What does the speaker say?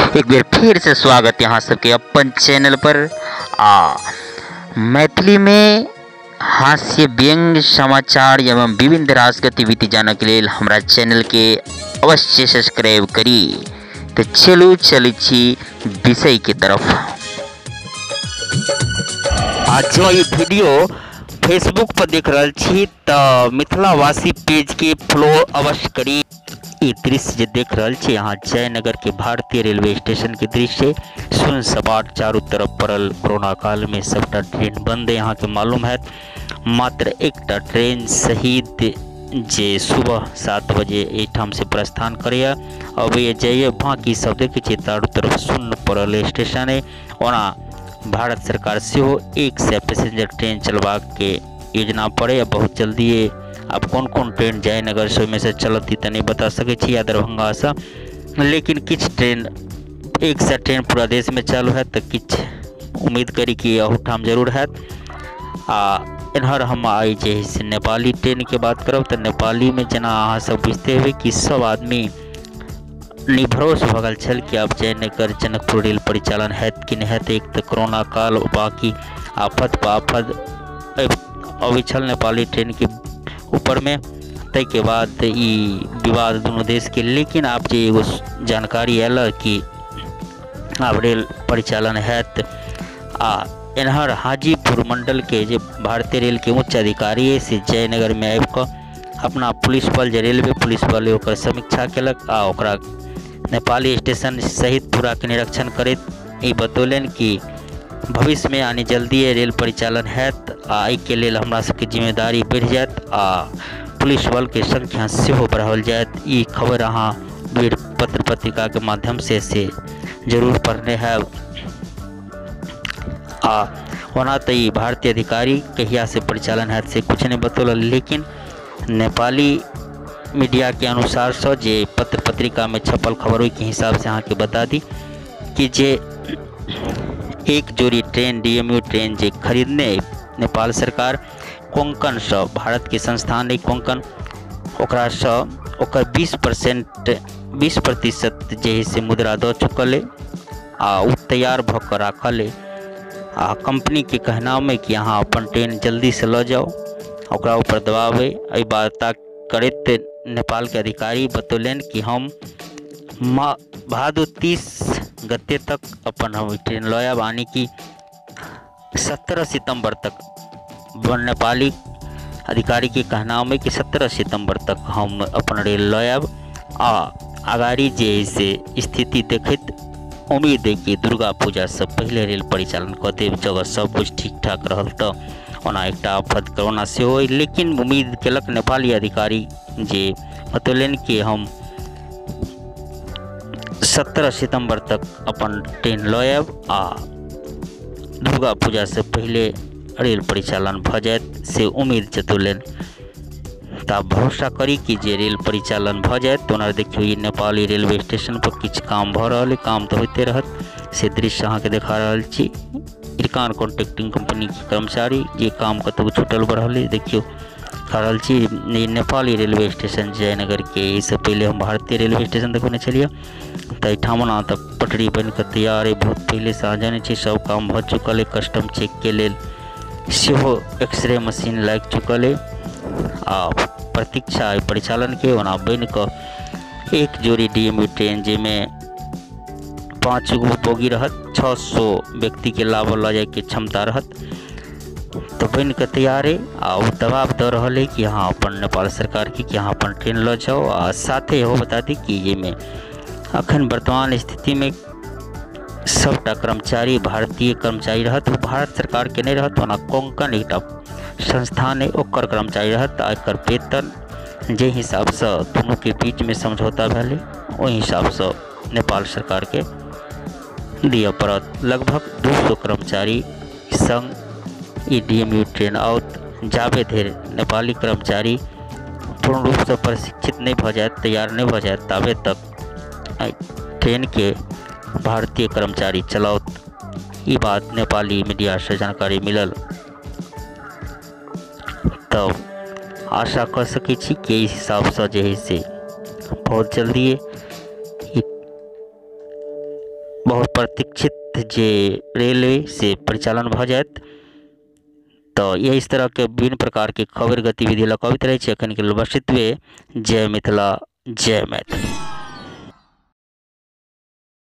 एक बार फिर से स्वागत यहाँ सबके अपन चैनल पर। मैथिली में हास्य व्यंग समाचार एवं विभिन्न रास गतिविधि जानने के लिए हमारा चैनल के अवश्य सब्सक्राइब करी। तो चलू चली छी विषय की तरफ। आज जो ये वीडियो फेसबुक पर देख रहा छी तो मिथिलावासी पेज के फॉलो अवश्य करी। ये दृश्य जो देख रहा छे यहाँ जयनगर के भारतीय रेलवे स्टेशन के दृश्य सुन सपाट चारों तरफ पड़ल। कोरोना काल में सबटा ट्रेन बंद यहाँ के मालूम है। मात्र एक ट्रेन शहीद जे सुबह 7 बजे एठाम से प्रस्थान करे अब ये जाइए। बाकी सब देखे चारों तरफ सुन पड़ल स्टेशन है। ओना भारत सरकार से एक से पैसेंजर ट्रेन चलवा के योजना पड़े। बहुत जल्दी अब कौन कौन ट्रेन जयनगर से में से चलती तो नहीं बता सके छी या दरभंगा से, लेकिन किछ ट्रेन एक से ट्रेन पूरा देश में चालू है तो किछ उम्मीद करी कि अहूठाम जरूर है। इन्हर हम आई जे से नेपाली ट्रेन के बात करब तो नेपाली में जना अहाँ सब बुझते हुए कि सब आदमी निर्भरोस भगल छल कि अब जयनगर जनकपुर रेल परिचालन है कि नहीं है। एक तो कोरोना काल बाकी आफत पाफत अभी छल नेपाली ट्रेन के ऊपर में तय के बाद ई विवाद दोनों देश के। लेकिन आप जो एगो जानकारी आयल कि अब रेल परिचालन है इन्हर हाजीपुर मंडल के जो भारतीय रेल के उच्च अधिकारी है से जयनगर में आबि कऽ अपना पुलिस बल जो रेलवे पुलिस बल ओकर समीक्षा केलक ओकरा नेपाली स्टेशन सहित पूरा के निरीक्षण करैत ई बतौलन कि भविष्य में आने जल्दी रेल परिचालन हैत के लेल हमरा सबके जिम्मेदारी बढ़ जायत पुलिस बल के संख्या से बढ़ाओल जायत। ई खबर अहाँ पत्र पत्रिका के माध्यम से जरूर पढ़ने है। होना तो ये भारतीय अधिकारी कहिया से परिचालन है से कुछ नहीं बतौल, लेकिन नेपाली मीडिया के अनुसार से जे पत्र पत्रिका में छपल खबरों के हिसाब से अहाँ के बता दी कि जे एक जोड़ी ट्रेन DMU ट्रेन जे खरीदने नेपाल सरकार कोंकण से भारत के संस्थान कोंकण ओकरा से ओकर 20% जे से मुद्रा दऽ चुकल है उ तैयार भ कर राखल है। कंपनी के कहना में कि यहाँ अपन ट्रेन जल्दी से ल जाओ ओकरा ऊपर दबाव है। एहि बात करते नेपाल के अधिकारी बतौलन कि हम भादो 30 गते तक अपन हम ट्रेन लयब, यानी कि 17 सितंबर तक। नेपाली अधिकारी के कहना में कि 17 सितंबर तक हम अपन रेल लयब। आगाड़ी जे से स्थिति देखत उम्मीद है कि दुर्गा पूजा से पहले रेल परिचालन कऽ देब जगह सब कुछ ठीक ठाक रहल तो ओना एक आफत कोरोना से हो। लेकिन उम्मीद केलक नेपाली अधिकारी जे बतौलन कि हम 17 सितंबर तक अपन ट्रेन लयब दुर्गा पूजा से पहले रेल परिचालन भ जायत से उम्मीद जतौलन। तो भरोसा करी कि जे रेल परिचालन भ जायत तो ओना देखियो ये नेपाली रेलवे स्टेशन पर किछ काम भ रहल है, काम तो होते रहत से दृश्य अहाँ के देखा रहल छी। इरकान कॉन्ट्रैक्टिंग कंपनी के कर्मचारी जे काम कतौ छूटल बढ़ल है देखियो खा रहल छी। नेपाली रेलवे स्टेशन जयनगर के इससे पहले हम भारतीय रेलवे स्टेशन देखने चलिए तो ठामना तक पटरी बन कर तैयार है। बहुत पहले से जाने छी सब काम भ चुकल है। कस्टम चेक के लेल सेहो एक्सरे मशीन लग चुकल है प्रतीक्षा परिचालन के ओना बन कर एक जोड़ी DMU ट्रेन जिसमें 5 गो बोगी रहत 600 व्यक्ति के लाभ ल जाए के क्षमता रहत तो बन के तैयार है। वो दबाव दे रहा है कि यहाँ अपन नेपाल सरकार की कि यहाँ अपन ट्रेन ल जाओ। साथ ही वो बता दी कि ये में अखन वर्तमान स्थिति में सबटा कर्मचारी भारतीय कर्मचारी रहत, भारत सरकार के नहीं रहत। ओना कोंकण एक संस्थान है ओकर कर्मचारी रहत। एकर वेतन जे हिसाब से दोनों के बीच में समझौता भेल वही हिसाब से नेपाल सरकार के दिए पड़त। लगभग 200 कर्मचारी संग ई DMU ट्रेन आउट जाबे धरि नेपाली कर्मचारी पूर्ण रूप से प्रशिक्षित नहीं भ जाए तैयार नहीं भ जाए तबे तक ट्रेन के भारतीय कर्मचारी चलाओत। ये बात नेपाली मीडिया से जानकारी मिलल तो आशा कर सके छी कि इस हिसाब से जे है से बहुत जल्दी बहुत प्रतीक्षित जे रेलवे से परिचालन भ जायत। तो यह इस तरह के विभिन्न प्रकार के खबर गतिविधि लग अबैत रहे छै। एखन के लेल बस एतबे। जय मिथिला, जय मैथिली।